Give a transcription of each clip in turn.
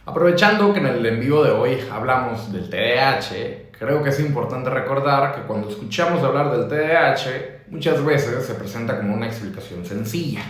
Aprovechando que en el en vivo de hoy hablamos del TDAH, creo que es importante recordar que cuando escuchamos hablar del TDAH, muchas veces se presenta como una explicación sencilla.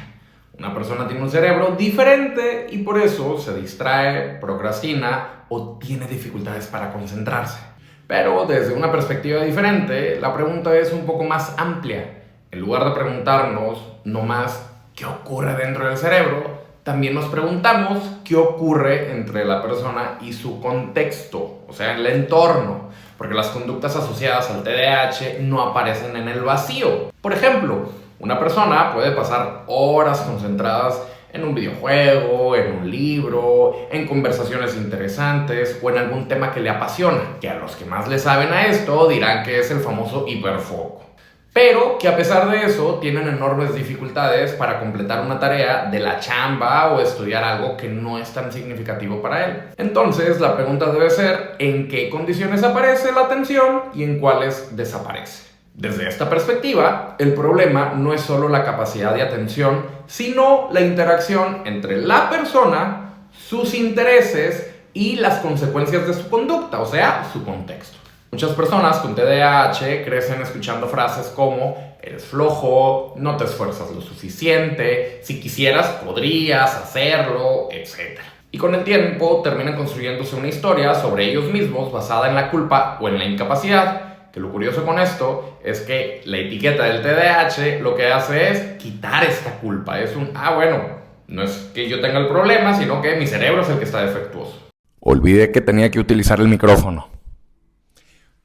Una persona tiene un cerebro diferente y por eso se distrae, procrastina o tiene dificultades para concentrarse. Pero desde una perspectiva diferente, la pregunta es un poco más amplia. En lugar de preguntarnos nomás qué ocurre dentro del cerebro, también nos preguntamos qué ocurre entre la persona y su contexto, o sea, el entorno, porque las conductas asociadas al TDAH no aparecen en el vacío. Por ejemplo, una persona puede pasar horas concentradas en un videojuego, en un libro, en conversaciones interesantes o en algún tema que le apasiona, que a los que más le saben a esto dirán que es el famoso hiperfoco. Pero que a pesar de eso tienen enormes dificultades para completar una tarea de la chamba o estudiar algo que no es tan significativo para él. Entonces la pregunta debe ser ¿en qué condiciones aparece la atención y en cuáles desaparece? Desde esta perspectiva, el problema no es solo la capacidad de atención, sino la interacción entre la persona, sus intereses y las consecuencias de su conducta, o sea, su contexto. Muchas personas con TDAH crecen escuchando frases como eres flojo, no te esfuerzas lo suficiente, si quisieras podrías hacerlo, etc. Y con el tiempo terminan construyéndose una historia sobre ellos mismos basada en la culpa o en la incapacidad. Que lo curioso con esto es que la etiqueta del TDAH lo que hace es quitar esta culpa. Es bueno, no es que yo tenga el problema, sino que mi cerebro es el que está defectuoso. Olvidé que tenía que utilizar el micrófono.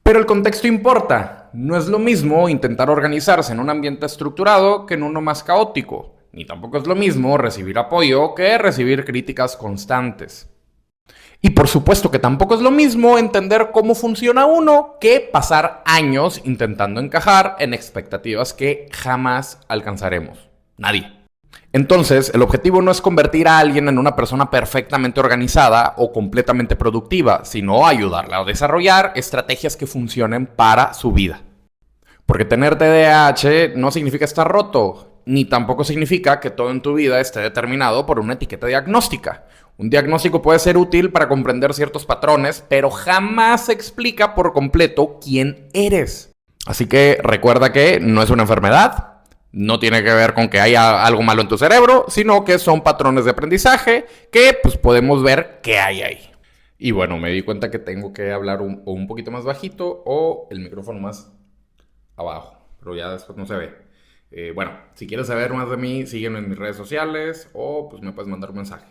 Pero el contexto importa. No es lo mismo intentar organizarse en un ambiente estructurado que en uno más caótico. Ni tampoco es lo mismo recibir apoyo que recibir críticas constantes. Y por supuesto que tampoco es lo mismo entender cómo funciona uno que pasar años intentando encajar en expectativas que jamás alcanzaremos. Nadie. Entonces, el objetivo no es convertir a alguien en una persona perfectamente organizada o completamente productiva, sino ayudarla a desarrollar estrategias que funcionen para su vida. Porque tener TDAH no significa estar roto, ni tampoco significa que todo en tu vida esté determinado por una etiqueta diagnóstica. Un diagnóstico puede ser útil para comprender ciertos patrones, pero jamás explica por completo quién eres. Así que recuerda que no es una enfermedad. No tiene que ver con que haya algo malo en tu cerebro, sino que son patrones de aprendizaje que pues podemos ver qué hay ahí. Y bueno, me di cuenta que tengo que hablar un poquito más bajito o el micrófono más abajo, pero ya después no se ve. Bueno, si quieres saber más de mí, sígueme en mis redes sociales o pues me puedes mandar un mensaje.